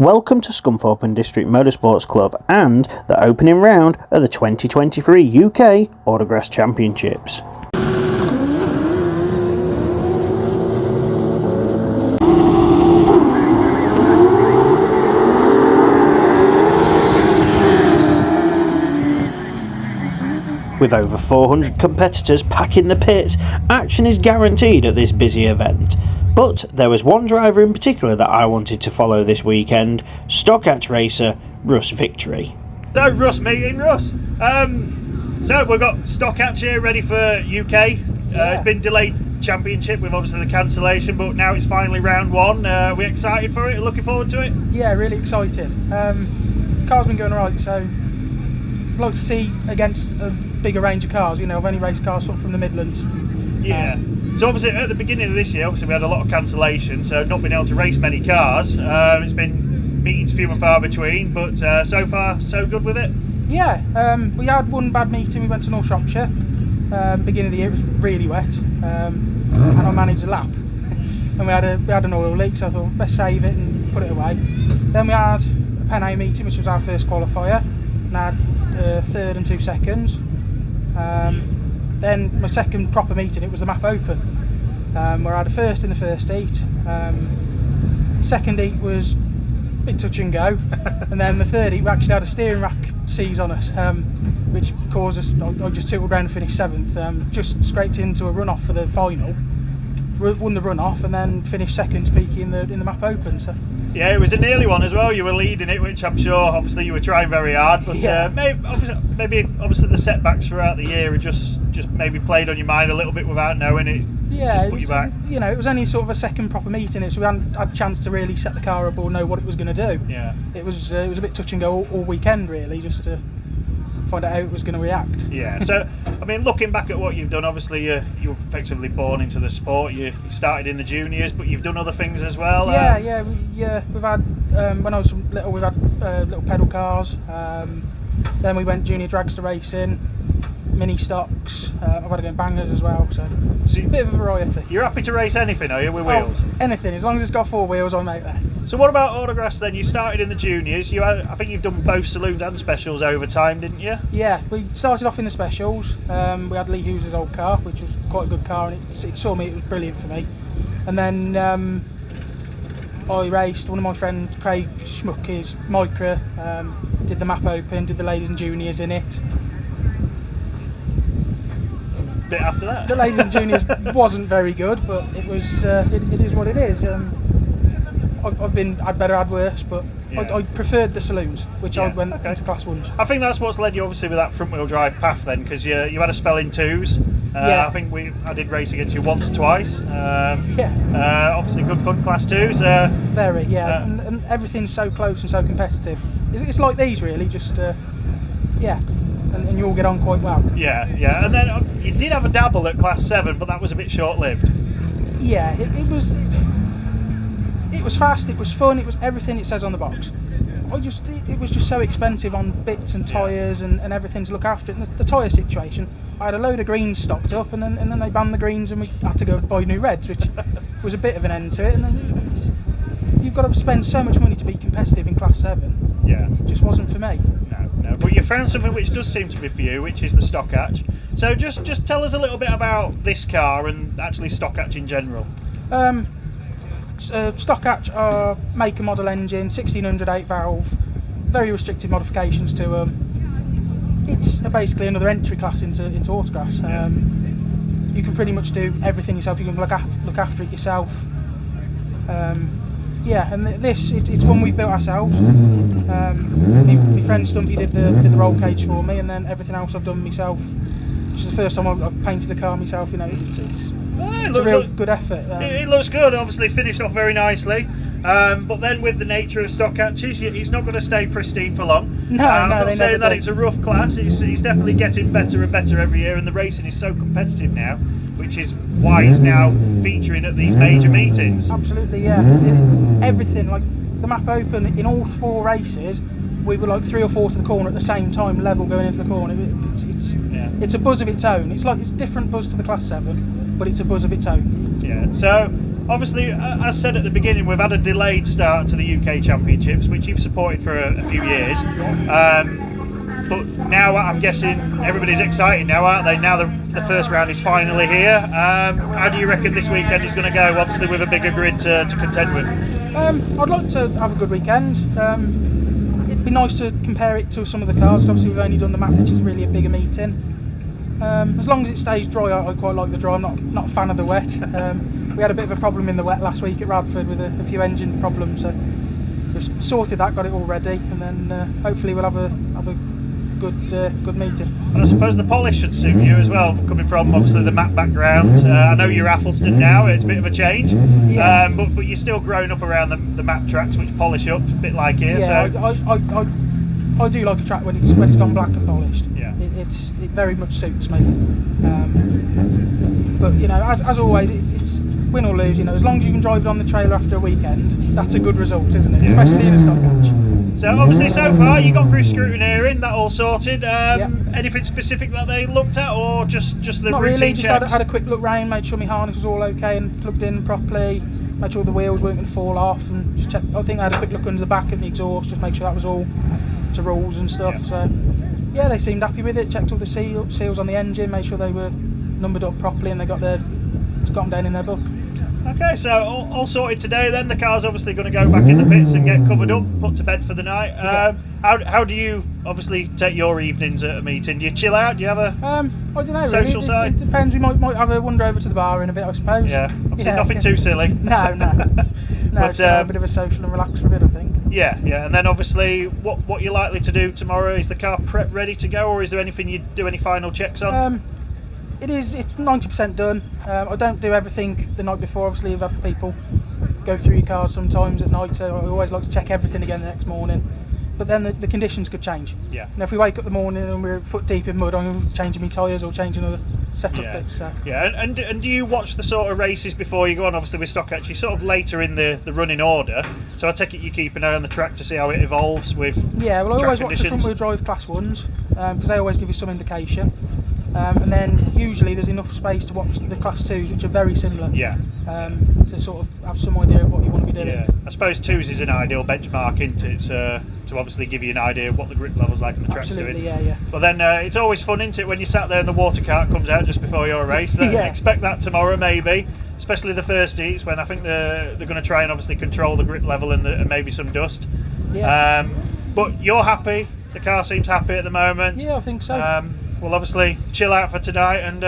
Welcome to Scunthorpe and District Motorsports Club and the opening round of the 2023 UK Autograss Championships. With over 400 competitors packing the pits, action is guaranteed at this busy event. But there was one driver in particular that I wanted to follow this weekend, Stockhatch racer Russ Victory. So Russ meeting, Russ. So we've got Stockhatch here ready for UK. It's been delayed championship with obviously the cancellation, but now it's finally round one. Are we excited for it? Looking forward to it? Yeah, really excited. Car's been going alright, so I'd like to see against a bigger range of cars. You know, I've only raced cars sort of from the Midlands. Yeah. So obviously at the beginning of this year, obviously we had a lot of cancellation, so not been able to race many cars. It's been meetings few and far between, but so far so good with it. Yeah, we had one bad meeting. We went to North Shropshire. Beginning of the year, it was really wet, and I managed a lap. And we had an oil leak, so I thought best save it and put it away. Then we had a Pen A meeting, which was our first qualifier, and I had third and 2 seconds. Then my second proper meeting, it was the Map Open, where I had a first in the first heat. Second heat was a bit touch and go, and then the third heat we actually had a steering rack seize on us, which caused us. I just tilted around and finished 7th. Just scraped into a runoff for the final, won the runoff, and then finished second, peaky in the Map Open. So. Yeah, it was a nearly one as well. You were leading it, which I'm sure obviously you were trying very hard, but yeah. maybe obviously the setbacks throughout the year had just maybe played on your mind a little bit without knowing it. Yeah, just put you back. You know, it was only sort of a second proper meeting, so we hadn't had a chance to really set the car up or know what it was going to do. Yeah, it was a bit touch and go all weekend really, just to find out how it was going to react. Yeah, so I mean, looking back at what you've done, obviously you were effectively born into the sport. You started in the juniors, but you've done other things as well. We've had when I was little, we've had little pedal cars. Then we went junior dragster racing, mini stocks. I've had to go in bangers as well, so a bit of a variety. You're happy to race anything, are you, with wheels? Anything, as long as it's got 4 wheels, I'm out there. So what about Autograss then? You started in the juniors. I think you've done both saloons and specials over time, didn't you? Yeah, we started off in the specials. We had Lee Hughes' old car, which was quite a good car, and it saw me. It was brilliant for me. And then I raced one of my friends, Craig Schmuck, his Micra. Did the Map Open, did the ladies and juniors in it. Bit after that. The ladies and juniors wasn't very good, but it was. It is what it is. I'd better, had worse, but yeah. I preferred the saloons, which I went into class 1s. I think that's what's led you obviously with that front wheel drive path then, because you had a spell in 2s. I think I did race against you once or twice. Obviously good fun class 2s. Very, yeah, and everything's so close and so competitive. It's like these really, just and you all get on quite well. Yeah, and then you did have a dabble at class 7, but that was a bit short-lived. Yeah, it was fast, it was fun, it was everything it says on the box. It was just so expensive on bits and tyres and everything to look after it. And the tyre situation, I had a load of greens stocked up, and then they banned the greens, and we had to go buy new reds, which was a bit of an end to it. And then you've got to spend so much money to be competitive in class 7. Yeah, it just wasn't for me. No, but you found something which does seem to be for you, which is the Stockhatch. So just tell us a little bit about this car and actually Stockhatch in general. Stockhatch are make and model engine, 1600 8 valve, very restricted modifications to them. It's basically another entry class into autograss. You can pretty much do everything yourself. You can look after it yourself. And it's one we've built ourselves. My friend Stumpy did the roll cage for me, and then everything else I've done myself. Which is the first time I've painted a car myself. You know, it's a real good effort. It looks good. Obviously finished off very nicely. But then with the nature of Stockhatches, it's not going to stay pristine for long. No, I'm not saying that do. It's a rough class. It's definitely getting better and better every year, and the racing is so competitive now, which is why it's now featuring at these major meetings. Absolutely, yeah. Everything, like the Map Open, in all 4 races, we were like 3 or 4 to the corner at the same time, level going into the corner. It's a buzz of its own. It's different buzz to the class 7, but it's a buzz of its own. Yeah. So obviously, as said at the beginning, we've had a delayed start to the UK Championships, which you've supported for a few years. But now I'm guessing everybody's excited now, aren't they? Now the first round is finally here. How do you reckon this weekend is going to go? Obviously with a bigger grid to contend with. I'd like to have a good weekend. It'd be nice to compare it to some of the cars. Obviously we've only done the map, which is really a bigger meeting. As long as it stays dry, I quite like the dry. I'm not a fan of the wet. We had a bit of a problem in the wet last week at Radford with a few engine problems, so we've sorted that, got it all ready, and then hopefully we'll have a good meeting. And I suppose the polish should suit you as well, coming from obviously the map background. I know you're Athelston now, it's a bit of a change, yeah. But you're still growing up around the map tracks which polish up, a bit like here. Yeah, so. I do like a track when it's gone black and polished. Yeah. It very much suits me. But you know, as always, it's win or lose. You know, as long as you can drive it on the trailer after a weekend, that's a good result, isn't it? Yeah. Especially in a stock match. So obviously so far you got through scrutineering, that all sorted. Anything specific that they looked at, or just the Not routine really, checks? just had a quick look round, made sure my harness was all okay and plugged in properly, made sure the wheels weren't going to fall off, and just checked. I think I had a quick look under the back at the exhaust, just make sure that was all to rules and stuff. Yeah. So yeah, they seemed happy with it. Checked all the seals on the engine, made sure they were numbered up properly, and they got them down in their book. Okay, so all sorted today then. The car's obviously going to go back in the pits and get covered up, put to bed for the night. How do you obviously take your evenings at a meeting? Do you chill out? Do you have a I don't know, social really. side? It depends. We might have a wander over to the bar in a bit, I suppose. Yeah, obviously nothing too silly. No. But, a bit of a social and relax for a bit, I think. Yeah, and then obviously what you're likely to do tomorrow, is the car prep ready to go, or is there anything you do any final checks on? It's 90% done. I don't do everything the night before. Obviously, you've had people go through your cars sometimes at night, so I always like to check everything again the next morning. But then the conditions could change. Yeah. And if we wake up the morning and we're foot deep in mud, I'm changing my tyres or changing other setup bits. So. Yeah, and do you watch the sort of races before you go on? Obviously with stock actually sort of later in the running order, so I take it you keep an eye on the track to see how it evolves with I always watch the conditions. front wheel drive class ones because they always give you some indication. And then usually there's enough space to watch the class 2s, which are very similar. Yeah. To sort of have some idea of what you want to be doing. Yeah. I suppose 2s is an ideal benchmark, isn't it? To obviously give you an idea of what the grip level's like and the track's doing. Absolutely, yeah. But then it's always fun, isn't it, when you sat there and the water cart comes out just before your race. Expect that tomorrow maybe, especially the first heats, when I think they're going to try and obviously control the grip level and maybe some dust. Yeah. But you're happy, the car seems happy at the moment. Yeah, I think so. We'll obviously chill out for tonight and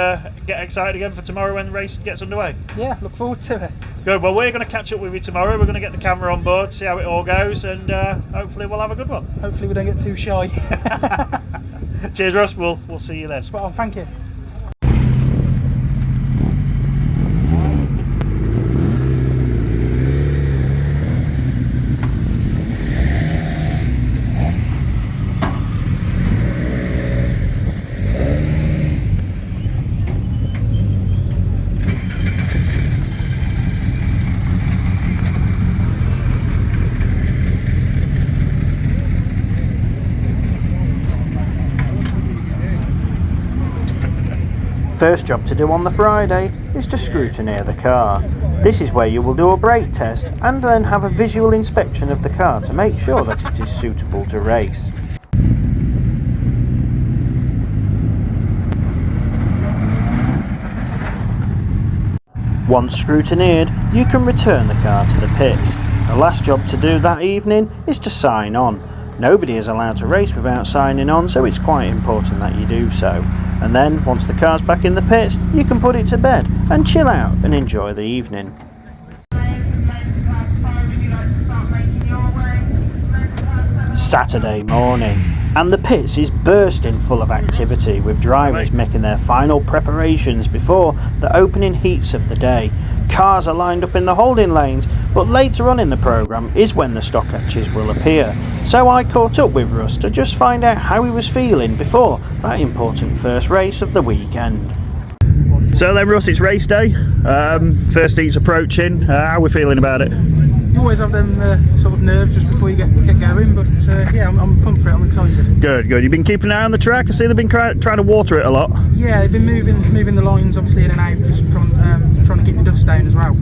get excited again for tomorrow when the race gets underway. Yeah, look forward to it. Good, well we're going to catch up with you tomorrow. We're going to get the camera on board, see how it all goes, and hopefully we'll have a good one. Hopefully we don't get too shy. Cheers Russ, we'll see you then. Spot on, thank you. First job to do on the Friday is to scrutineer the car. This is where you will do a brake test and then have a visual inspection of the car to make sure that it is suitable to race. Once scrutineered, you can return the car to the pits. The last job to do that evening is to sign on. Nobody is allowed to race without signing on, so it's quite important that you do so. And then, once the car's back in the pits, you can put it to bed and chill out and enjoy the evening. Saturday morning, and the pits is bursting full of activity, with drivers making their final preparations before the opening heats of the day. Cars are lined up in the holding lanes, but later on in the programme is when the stock hatches will appear. So I caught up with Russ to just find out how he was feeling before that important first race of the weekend. So then Russ, it's race day, first heat's approaching, how are we feeling about it? You always have them sort of nerves just before you get going, but I'm pumped for it, I'm excited. Good. You've been keeping an eye on the track, I see they've been trying to water it a lot. Yeah, they've been moving the lines obviously in and out, just trying to keep the dust down as well.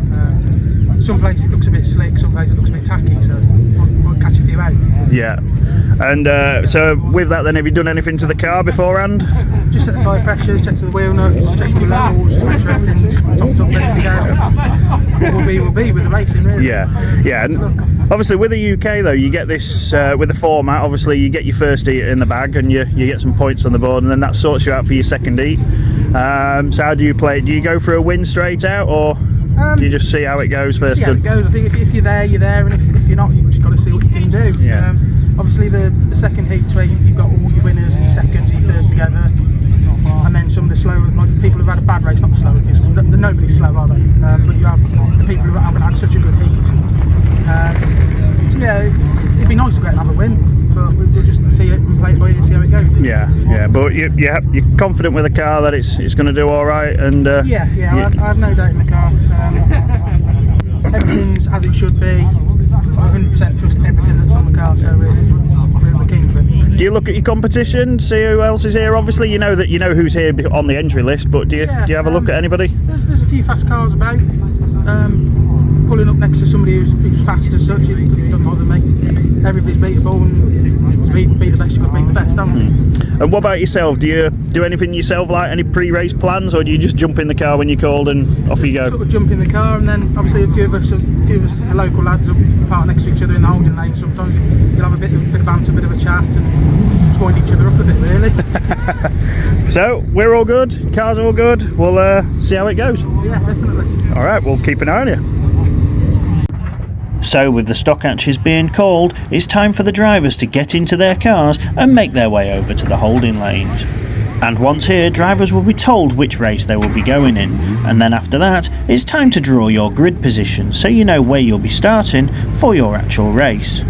some places it looks a bit slick, some places it looks a bit tacky, so might catch a few out. Yeah. And so with that then, have you done anything to the car beforehand? Just set the tyre pressures, check to the wheel nuts, check to the levels, just make sure everything's topped up, ready to go. What will be with the racing, really. Yeah. And obviously with the UK though, you get this, with the format, obviously you get your first heat in the bag and you get some points on the board, and then that sorts you out for your second heat. So how do you play it? Do you go for a win straight out, or do you just see how it goes first? See how it goes. I think if you're there, you're there, and if you're not, you've just got to see what you can do. Yeah. Obviously the second heat's where you've got all your winners and your seconds and your thirds together, and then some of the slower, like people who've had a bad race, not the slower kids, nobody's slow, are they? But you have the people who haven't had such a good heat. So yeah, it'd be nice to get another win, but we'll just see it and play it by ear and see how it goes. Yeah. But you're confident with the car that it's going to do all right, and I have no doubt in the car. Everything's as it should be. 100% trust everything that's on the car, so we're keen for it. Do you look at your competition, see who else is here? Obviously, you know who's here on the entry list, but do you have a look at anybody? There's a few fast cars about. Pulling up next to somebody who's fast as such, it doesn't bother me. Everybody's beatable, and to be the best, you've got to beat the best, haven't you? And what about yourself? Do you do anything yourself, like any pre-race plans, or do you just jump in the car when you're called and off you go? Sort of jump in the car, and then obviously a few of us, the local lads, will park next to each other in the holding lane. Sometimes you'll have a bit of banter, a bit of a chat, and just wind each other up a bit, really. So we're all good. Car's all good. We'll see how it goes. Yeah, definitely. All right, we'll keep an eye on you. So with the stock hatches being called, it's time for the drivers to get into their cars and make their way over to the holding lanes. And once here, drivers will be told which race they will be going in, and then after that, it's time to draw your grid position so you know where you'll be starting for your actual race.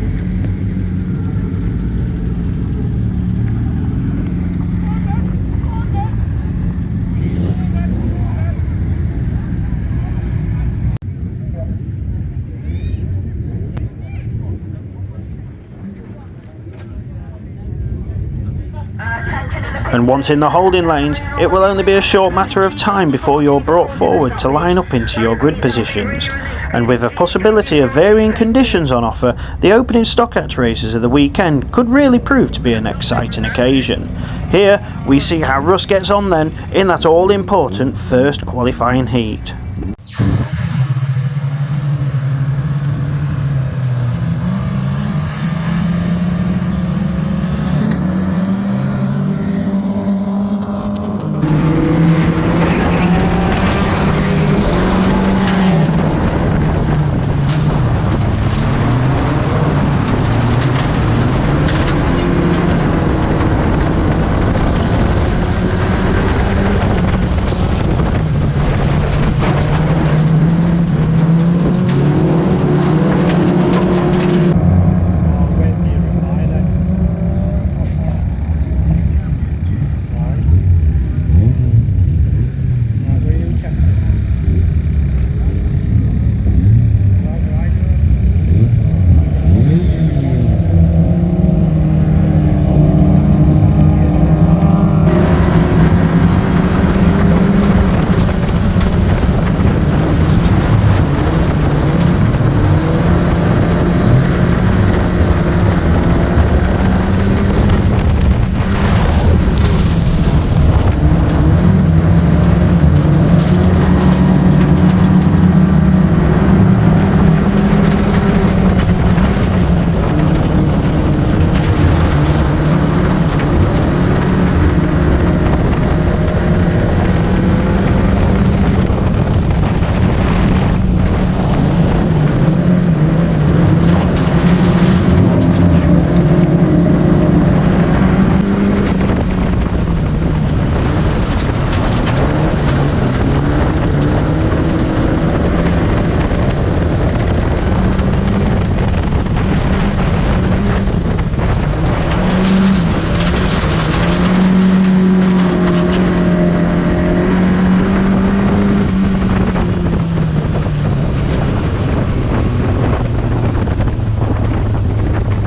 And once in the holding lanes, it will only be a short matter of time before you're brought forward to line up into your grid positions. And with a possibility of varying conditions on offer, the opening stock hatch races of the weekend could really prove to be an exciting occasion. Here, we see how Russ gets on then in that all-important first qualifying heat.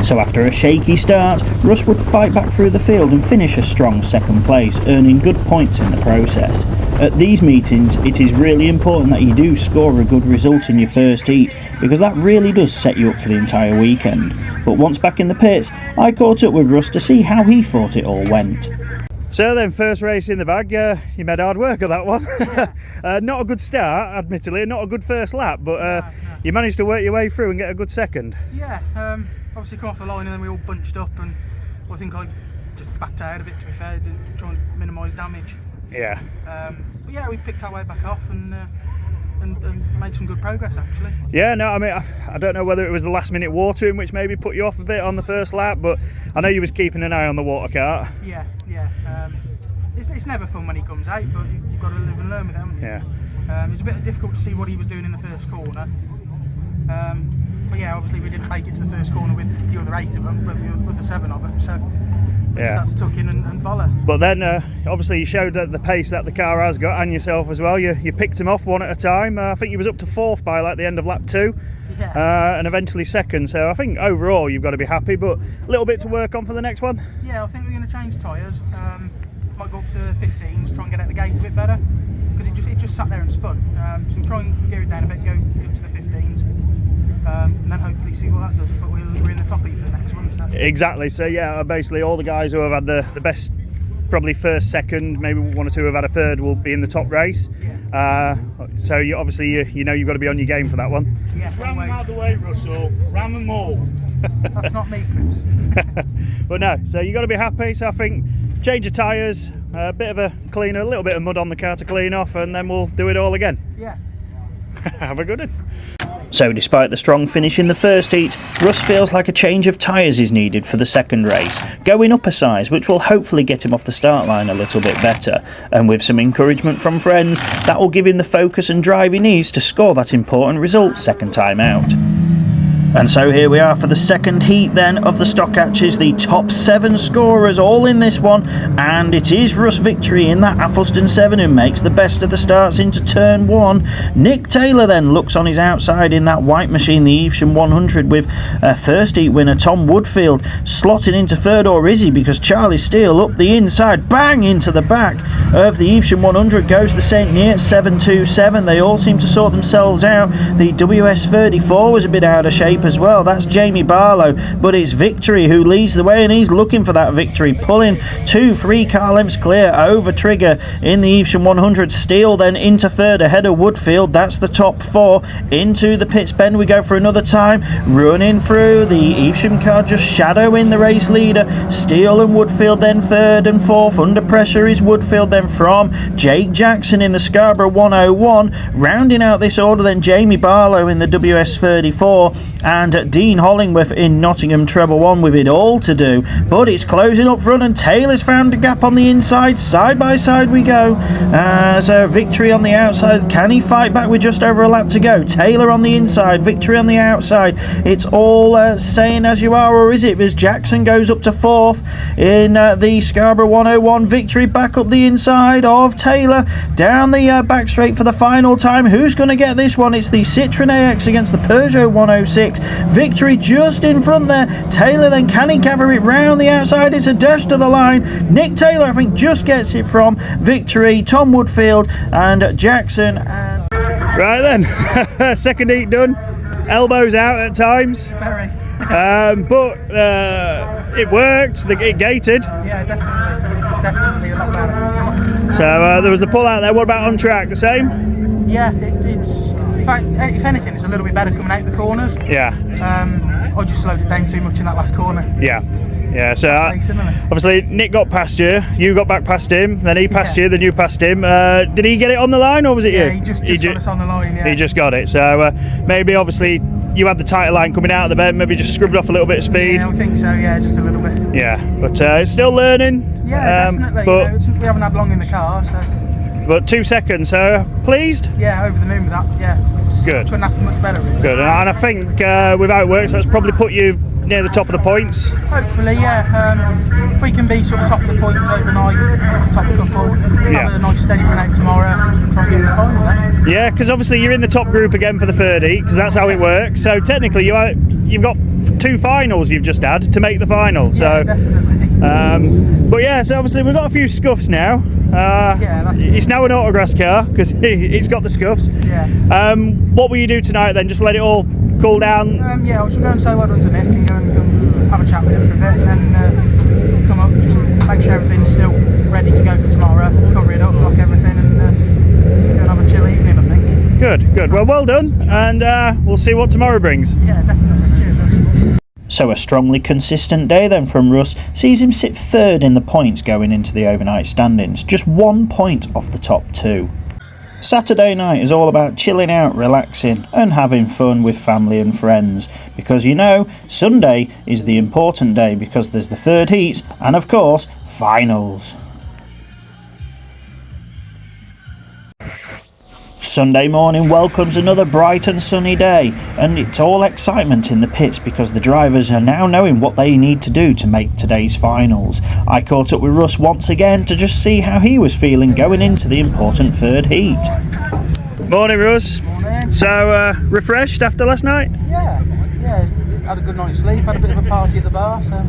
So after a shaky start, Russ would fight back through the field and finish a strong second place, earning good points in the process. At these meetings, it is really important that you do score a good result in your first heat, because that really does set you up for the entire weekend. But once back in the pits, I caught up with Russ to see how he thought it all went. So then, first race in the bag, you made hard work of that one. Not a good start, admittedly, not a good first lap, but No. you managed to work your way through and get a good second. Yeah, obviously come off the line and then we all bunched up, and I think I just backed out of it, to be fair, didn't try and minimise damage. Yeah. But yeah, we picked our way back off and made some good progress, actually. Yeah, no, I mean, I don't know whether it was the last minute watering which maybe put you off a bit on the first lap, but I know you was keeping an eye on the water cart. Yeah. It's never fun when he comes out, but you've got to live and learn with it, haven't you? Yeah. It's a bit difficult to see what he was doing in the first corner. But yeah, obviously we didn't make it to the first corner with the other 8 of them, but the other 7 of them, so Yeah. that's tuck in and follow. But then, obviously, you showed the pace that the car has got, and yourself as well. You picked him off one at a time. I think you was up to 4th by like the end of lap 2, Yeah. and eventually 2nd. So I think overall you've got to be happy, but a little bit to work on for the next one. Yeah, I think we're going to change tyres. Might go up to 15s, try and get out the gate a bit better, because it just sat there and spun. So we'll try and gear it down a bit, go to the 15s, and then hopefully see what that does. But we're in the top heat for the next one. So. Exactly. So yeah, basically all the guys who have had the best, probably first, second, maybe 1 or 2 have had a third, will be in the top race. So you obviously you know you've got to be on your game for that one. Yeah, Ram them out of the way, Russell. Ram them all. That's not me, Chris. But no, so you got to be happy. So I think change of tyres, a bit of a cleaner, a little bit of mud on the car to clean off, and then we'll do it all again. Yeah. Have a good one. So despite the strong finish in the first heat, Russ feels like a change of tyres is needed for the second race, going up a size, which will hopefully get him off the start line a little bit better, and with some encouragement from friends, that will give him the focus and drive he needs to score that important result second time out. And so here we are for the second heat then of the stock hatches, the top 7 scorers all in this one, and it is Russ Victory in that Athelston 7 who makes the best of the starts into turn 1. Nick Taylor then looks on his outside in that white machine, the Evesham 100, with first heat winner Tom Woodfield slotting into third, or is he, because Charlie Steele up the inside, bang into the back of the Evesham 100 goes the St. Neots 727. They all seem to sort themselves out. The WS34 was a bit out of shape as well. That's Jamie Barlow, but it's Victory who leads the way, and he's looking for that victory, pulling 2-3 car lengths clear over Trigger in the Evesham 100. Steele then into third ahead of Woodfield. That's the top 4. Into the pits bend we go for another time, running through the Evesham car, just shadowing the race leader. Steele and Woodfield then third and fourth. Under pressure is Woodfield then from Jake Jackson in the Scarborough 101. Rounding out this order then Jamie Barlow in the WS34 and Dean Hollingworth in Nottingham Treble 1 with it all to do. But it's closing up front, and Taylor's found a gap on the inside. Side by side we go. So Victory on the outside. Can he fight back with just over a lap to go? Taylor on the inside, Victory on the outside. It's all staying as you are, or is it? As Jackson goes up to 4th in the Scarborough 101. Victory back up the inside of Taylor. Down the back straight for the final time. Who's going to get this one? It's the Citroen AX against the Peugeot 106. Victory just in front there. Taylor then, can he cover it round the outside? It's a dash to the line. Nick Taylor, I think, just gets it from Victory, Tom Woodfield and Jackson. Right then, second heat done. Elbows out at times. Very. But it worked. It gated. Yeah, definitely a lot better. So there was the pull out there. What about on track? The same? Yeah, it's. In fact, if anything, it's a little bit better coming out the corners. Yeah. I just slowed it down too much in that last corner. Yeah. Yeah, so Isn't it? obviously Nick got past you got back past him, then he passed you, then you passed him. Did he get it on the line, or was it you? Yeah, he just got us on the line, yeah. He just got it, so maybe obviously you had the tighter line coming out of the bend, maybe just scrubbed off a little bit of speed. Yeah, I think so, yeah, just a little bit. Yeah, but it's still learning. Yeah, definitely. But, we haven't had long in the car, so. But 2 seconds, so pleased? Yeah, over the moon with that, yeah. Good. Couldn't ask for much better, really. Good, and I think with how it works, that's probably put you near the top of the points. Hopefully, yeah. If we can be sort of top of the points overnight, top couple, have a nice steady run out tomorrow, and try and get in the final then. Yeah, because obviously you're in the top group again for the third heat, because that's how it works. So technically you've got 2 finals you've just had to make the final. Yeah, so definitely. But yeah, so obviously we've got a few scuffs now. It's now an autograss car because it's got the scuffs. Yeah. What will you do tonight then? Just let it all cool down? I was going to say well done to Nick and go and have a chat with him for a bit, and then come up, just make sure everything's still ready to go for tomorrow, cover it up, lock everything, and go and have a chill evening, I think. Good. Well done, and we'll see what tomorrow brings. Yeah, definitely. Cheers. So a strongly consistent day then from Russ sees him sit third in the points going into the overnight standings, just 1 point off the top two. Saturday night is all about chilling out, relaxing and having fun with family and friends, because you know Sunday is the important day because there's the third heats and of course finals. Sunday morning welcomes another bright and sunny day, and it's all excitement in the pits because the drivers are now knowing what they need to do to make today's finals. I caught up with Russ once again to just see how he was feeling going into the important third heat. Morning, Russ. Morning. So, refreshed after last night? Yeah. Had a good night's sleep, had a bit of a party at the bar, so...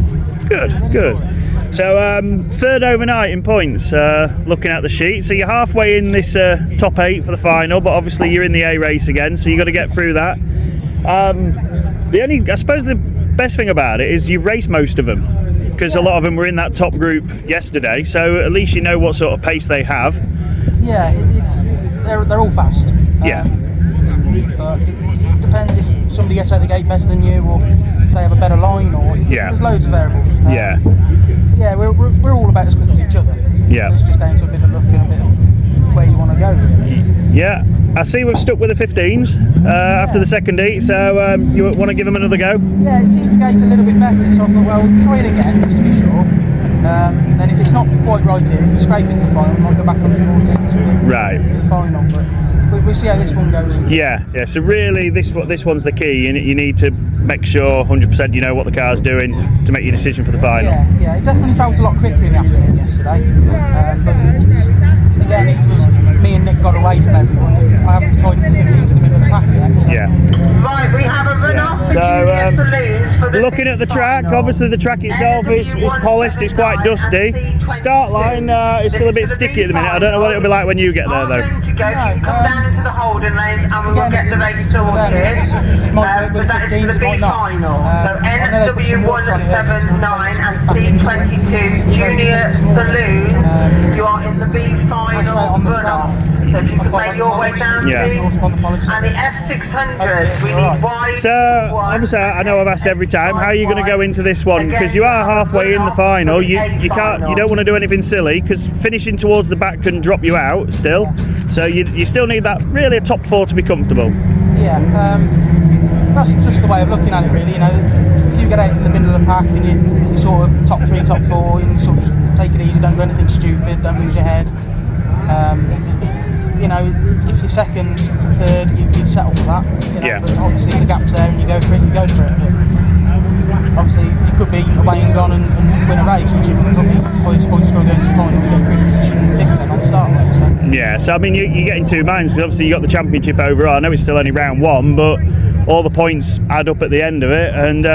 Good. So, third overnight in points, looking at the sheet. So you're halfway in this top 8 for the final, but obviously you're in the A race again, so you've got to get through that. I suppose the best thing about it is you've raced most of them, because a lot of them were in that top group yesterday, so at least you know what sort of pace they have. Yeah, they're all fast. Yeah. But it depends if somebody gets out the gate better than you, or if they have a better line, or there's loads of variables. Yeah, we're all about as quick as each other. Yeah. It's just down to a bit of luck and a bit of where you want to go, really. Yeah, I see we've stuck with the 15s after the second heat, so you want to give them another go? Yeah, it seemed to gate a little bit better, so I thought, well, we'll try it again, just to be sure. Then if it's not quite right here, if we scrape into the final, we might go back on to 14s for the final, but we'll see how this one goes. Yeah, so really this one's the key. You need to make sure 100% you know what the car's doing to make your decision for the final. Yeah, it definitely felt a lot quicker in the afternoon yesterday, but it was me and Nick got away from everyone. I haven't tried to get into the middle of the pack yet. So. Yeah. Right, we have a run-off So, looking at the track, obviously the track itself is polished, it's quite dusty. Start line is still a bit sticky at the minute. I don't know what it'll be like when you get there though. Come down into the holding lanes and we will get the race sorted. It might work with That 15s, is the it might big not. final. So NSW179 and C22 Junior Saloon, you are in the B final run-off. So if you could make your way down to and the F600, we need wide. So obviously I know I've asked every time, how are you going to go into this one? Because you are halfway in the final, you don't want to do anything silly, because finishing towards the back can drop you out still. So you still need that really a top 4 to be comfortable. Yeah, that's just the way of looking at it really. You know, if you get out in the middle of the pack and you sort of top 3, top 4, and you sort of just take it easy, don't do anything stupid, don't lose your head. You know, if you're second, third, you'd settle for that. You know, but obviously if the gap's there and you go for it, you go for it. But obviously you could be away and gone and win a race, which you could be highest point score going to the final and get a good position and pick them on the start line. So. Yeah, so I mean you're getting 2 minds, because obviously you got the championship overall. I know it's still only round 1, but all the points add up at the end of it, and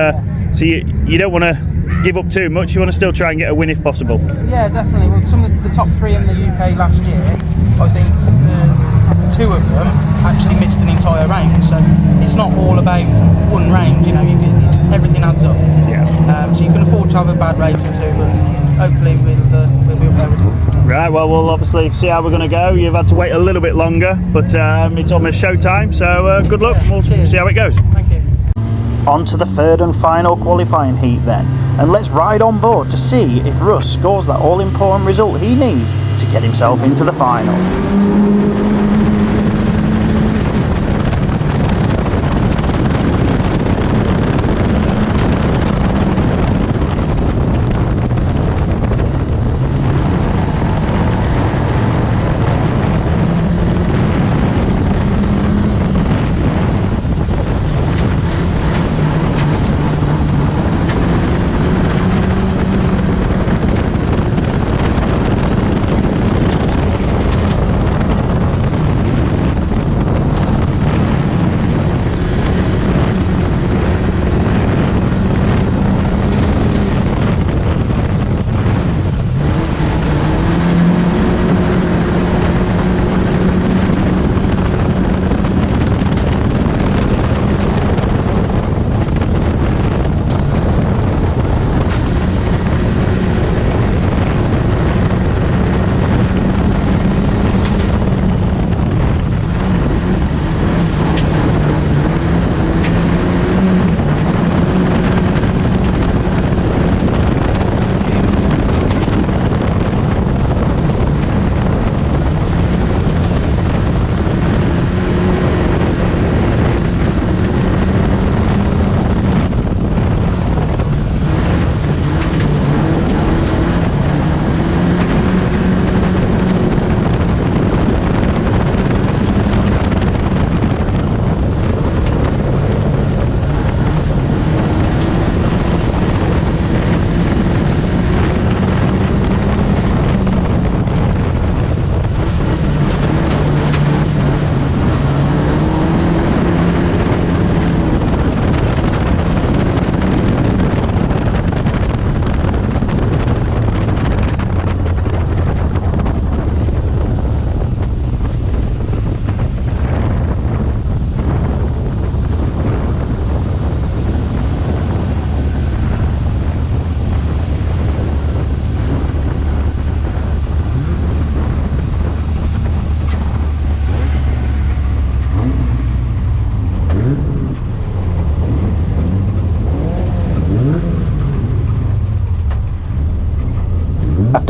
so you don't want to give up too much. You want to still try and get a win if possible. Yeah, definitely. Well, some of the top 3 in the UK last year, I think 2 of them actually missed an entire range. So it's not all about one range. You know, everything adds up. Yeah. So you can afford to have a bad race or 2, but hopefully we'll be up there with it. Right. Well, we'll obviously see how we're going to go. You've had to wait a little bit longer, but it's almost showtime. So good luck. We'll see how it goes. Thank you. On to the third and final qualifying heat then, and let's ride on board to see if Russ scores that all-important result he needs to get himself into the final.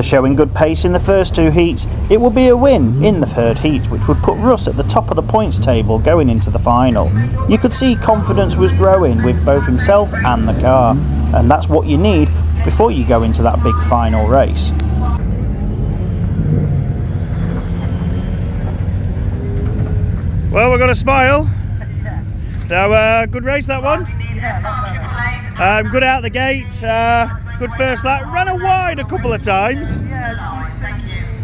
After showing good pace in the first 2 heats, it would be a win in the 3rd heat, which would put Russ at the top of the points table going into the final. You could see confidence was growing with both himself and the car, and that's what you need before you go into that big final race. Well, we're going to smile. So, good race that one. Good out the gate. Good first lap. Ran a wide a couple of times. Yeah, just want to see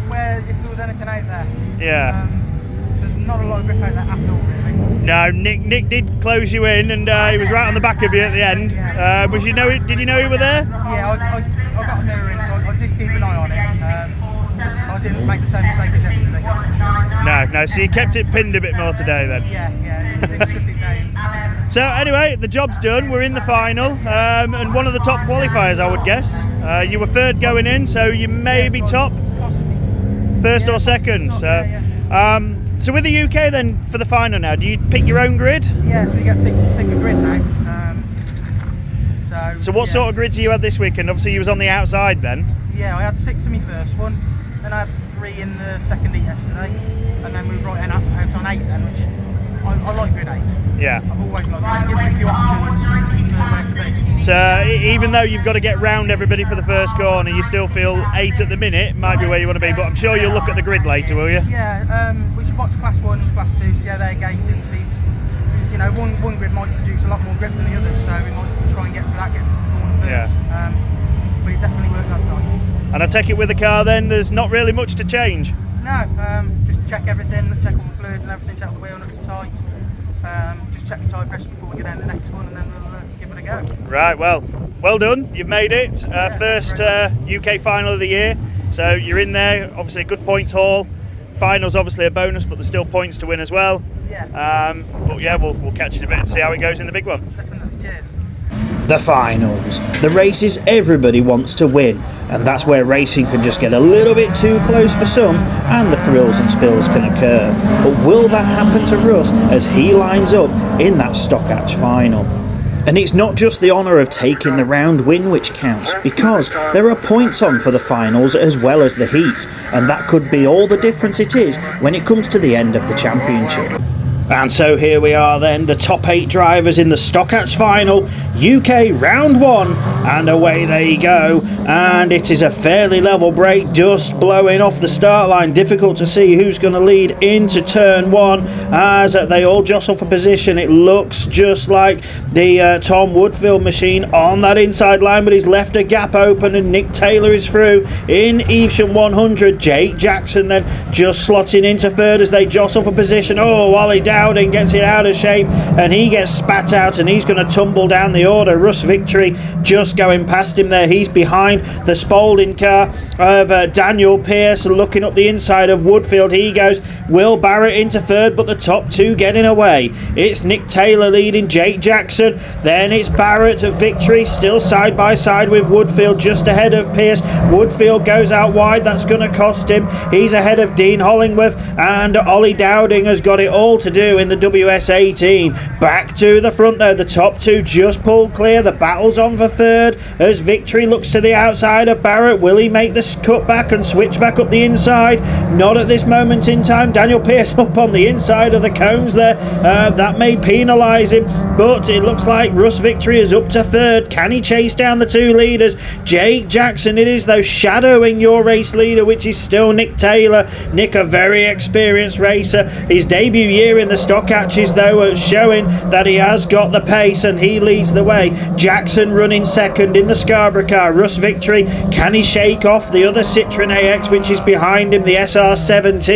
where, if there was anything out there. Yeah. There's not a lot of grip out there at all, really. No, Nick did close you in, and he was right on the back of you at the end. Did you know you were there? Yeah, I got a mirror in, so I did keep an eye on it. I didn't make the same mistake as yesterday, that's for sure. No, so you kept it pinned a bit more today then? Yeah, didn't shut it down. So anyway, the job's done, we're in the final, and one of the top qualifiers, I would guess. You were 3rd going in, so you may be top, Possibly. 1st or 2nd. So with the UK then, for the final now, do you pick your own grid? Yeah, so you get to pick a grid now. So what sort of grids you had this weekend? Obviously you was on the outside then. Yeah, I had 6 in my first one, then I had 3 in the 2nd heat yesterday, and then moved right out on 8 then, which I like grid 8. Yeah. I've always liked it. It gives you a few options for where to be. So even though you've got to get round everybody for the first corner, you still feel 8 at the minute, might be where you want to be, but I'm sure you'll look at the grid later, will you? Yeah, we should watch class 1s, class 2, see how they're gating, see, you know, one grid might produce a lot more grip than the others, so we might try and get to the corner first. Yeah. But it definitely worked that time. And I take it with the car then, there's not really much to change? No, just check everything, check all the fluids and everything, check all the wheel nuts tight. Just check the tyre pressure before we get down to the next one, and then we'll give it a go. Right, well done, you've made it. First UK final of the year, so you're in there, obviously a good points haul. Final's obviously a bonus, but there's still points to win as well. Yeah. But yeah, we'll catch you in a bit and see how it goes in the big one. Definitely, cheers. The finals. The races everybody wants to win, and that's where racing can just get a little bit too close for some, and the thrills and spills can occur. But will that happen to Russ as he lines up in that Stockhatch final? And it's not just the honour of taking the round win which counts, because there are points on for the finals as well as the heats, and that could be all the difference it is when it comes to the end of the championship. And so here we are then, the top 8 drivers in the Stockhatch final, UK round 1, and away they go. And it is a fairly level break, dust blowing off the start line. Difficult to see who's going to lead into turn 1 as they all jostle for position. It looks just like the Tom Woodfield machine on that inside line, but he's left a gap open, and Nick Taylor is through in Evesham 100. Jake Jackson then just slotting into 3rd as they jostle for position. Oh, Ollie Dowding gets it out of shape, and he gets spat out, and he's going to tumble down the order. Russ Victory just going past him there. He's behind the Spalding car of Daniel Pearce, looking up the inside of Woodfield. He goes. Will Barrett into 3rd, but the top 2 getting away. It's Nick Taylor leading Jake Jackson, then it's Barrett of Victory, still side by side with Woodfield, just ahead of Pearce. Woodfield goes out wide, that's going to cost him. He's ahead of Dean Hollingworth, and Ollie Dowding has got it all to do in the WS18. Back to the front though, the top 2 just pulled clear. The battle's on for 3rd as Victory looks to the outside of Barrett. Will he make the cut back and switch back up the inside? Not at this moment in time. Daniel Pearce up on the inside of the cones there. That may penalise him, but it looks like Russ Victory is up to 3rd. Can he chase down the 2 leaders? Jake Jackson it is though, shadowing your race leader, which is still Nick Taylor. Nick, a very experienced racer. His debut year in the Stockhatches though, showing that he has got the pace, and he leads the way. Jackson running 2nd in the Scarborough car. Russ Victory, can he shake off the other Citroen AX which is behind him, the SR17?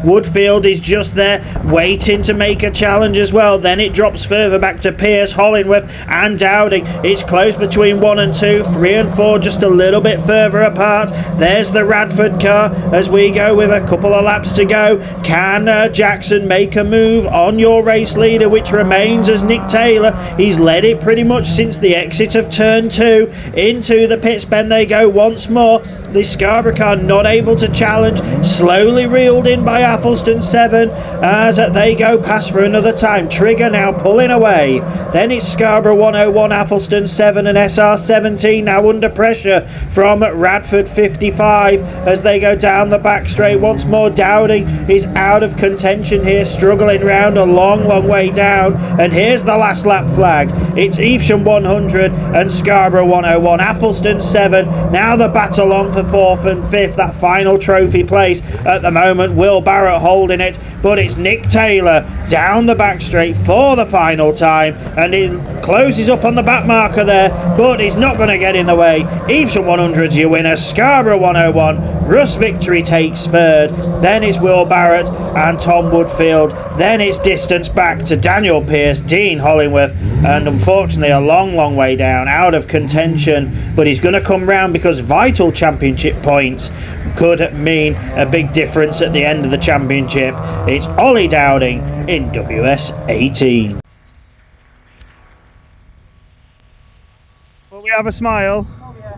Woodfield is just there waiting to make a challenge as well. Then it drops further back to Pearce, Hollingworth and Dowding. It's close between 1 and 2, 3 and 4 just a little bit further apart. There's the Radford car as we go with a couple of laps to go. Can Jackson make a move on your race leader, which remains as Nick Taylor? He's led it pretty much since the exit of turn 2. Into the pits bend they go once more. The Scarborough car not able to challenge, slowly reeled in by Athelston 7 as they go past for another time. Trigger now pulling away. Then it's Scarborough 101, Athelston 7 and SR 17 now under pressure from Radford 55 as they go down the back straight once more. Dowding is out of contention here, struggling round a long way down, and here's the last lap flag. It's Evesham 100 and Scarborough 101, Athelston 7. Now the battle on for 4th and 5th, that final trophy place. At the moment Will Barrett holding it, but it's Nick Taylor down the back straight for the final time, and he closes up on the back marker there, but he's not going to get in the way. Evesham 100's your winner, Scarborough 101. Russ Victory takes 3rd, then it's Will Barrett and Tom Woodfield, then it's distance back to Daniel Pearce, Dean Hollingworth, and unfortunately a long way down, out of contention, but he's going to come round because vital championship points could mean a big difference at the end of the championship. It's Ollie Dowding in WS18. Will we have a smile? Oh yeah.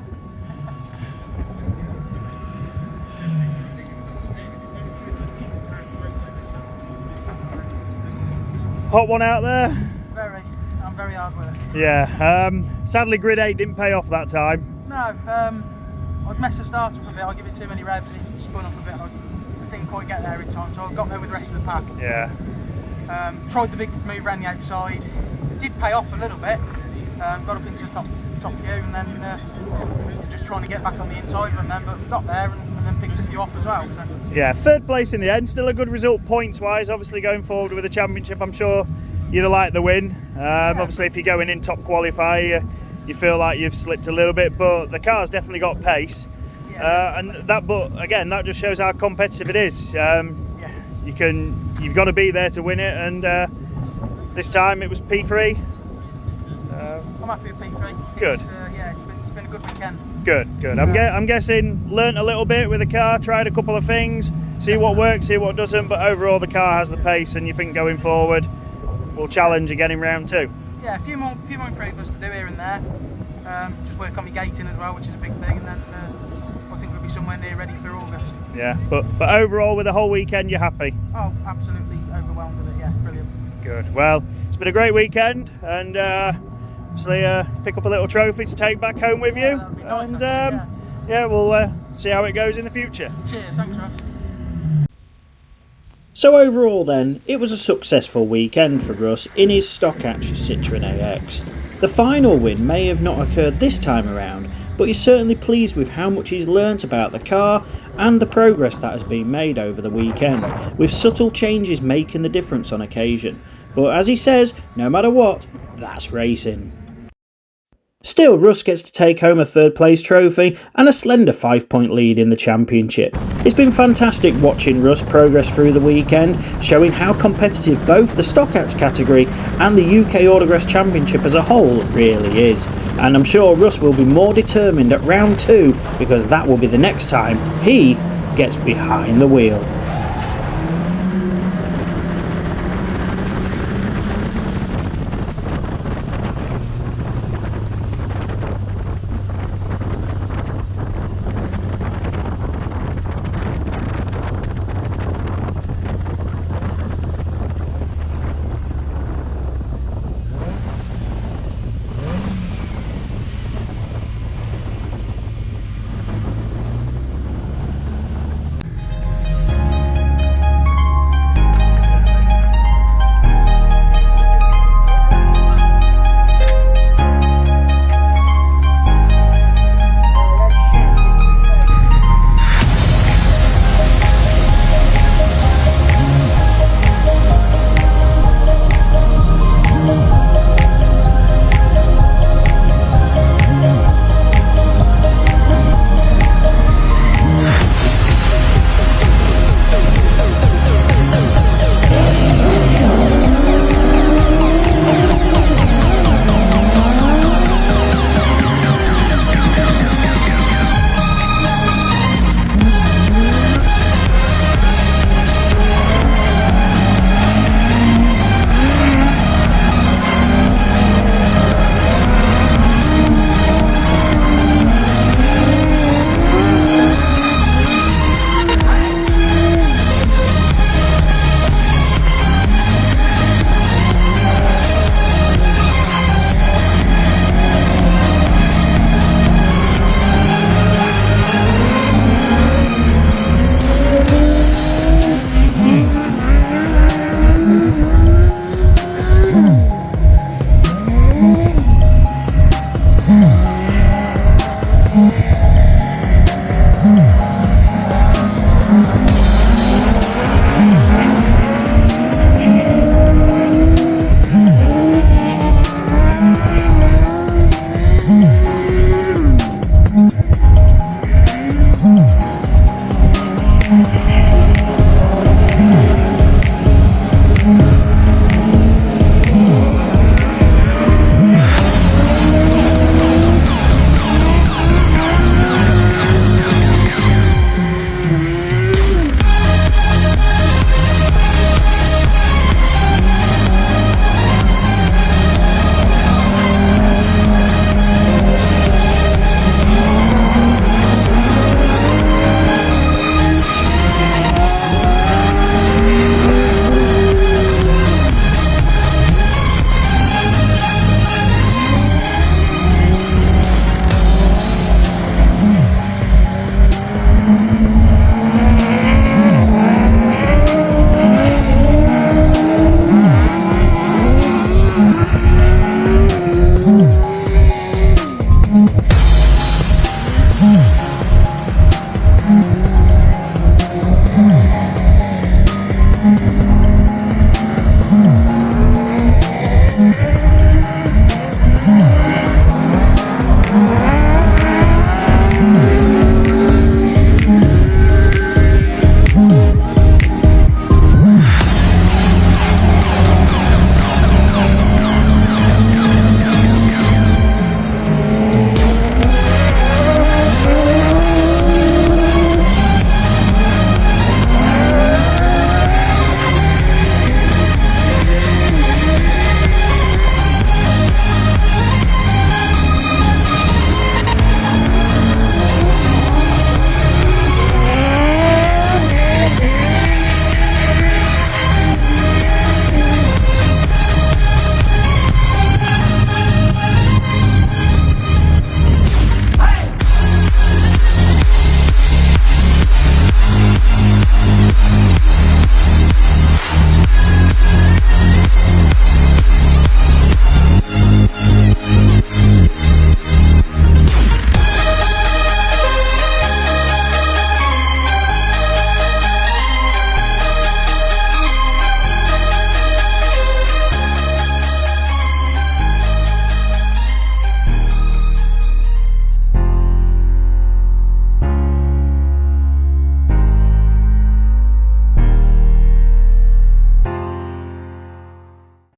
Hot one out there? Very. I'm very hard work. Yeah, sadly grid 8 didn't pay off that time. No, I'd messed the start up a bit. I give it too many revs and it spun up a bit. I didn't quite get there in time, so I got there with the rest of the pack. Yeah. Tried the big move around the outside. Did pay off a little bit. Got up into the top few, and then just trying to get back on the inside of them then, but got there and then picked a few off as well. So. Yeah, 3rd place in the end, still a good result points wise. Obviously going forward with the championship, I'm sure you'd have liked the win. Obviously if you're going in top qualifier, you feel like you've slipped a little bit, but the car's definitely got pace. Yeah. But again, that just shows how competitive it is. You've got to be there to win it, and this time it was P3. I'm happy with P3. Good. It's been a good weekend. Good. I'm guessing learnt a little bit with the car, tried a couple of things, see what works, see what doesn't, but overall the car has the pace, and you think going forward we'll challenge again in round 2. Yeah, a few more improvements to do here and there. Just work on my gating as well, which is a big thing, and then I think we'll be somewhere near ready for August. Yeah, but overall with the whole weekend you're happy? Oh, absolutely overwhelmed with it. Yeah, brilliant. Good. Well, it's been a great weekend, and obviously pick up a little trophy to take back home with you, That'd be nice, and actually, we'll see how it goes in the future. Cheers, thanks Russ. So overall then, it was a successful weekend for Russ in his Stockhatch Citroen AX. The final win may have not occurred this time around, but he's certainly pleased with how much he's learnt about the car and the progress that has been made over the weekend, with subtle changes making the difference on occasion. But as he says, no matter what, that's racing. Still, Russ gets to take home a 3rd place trophy and a slender 5-point lead in the championship. It's been fantastic watching Russ progress through the weekend, showing how competitive both the Stockhatch category and the UK Autograss Championship as a whole really is. And I'm sure Russ will be more determined at round 2, because that will be the next time he gets behind the wheel.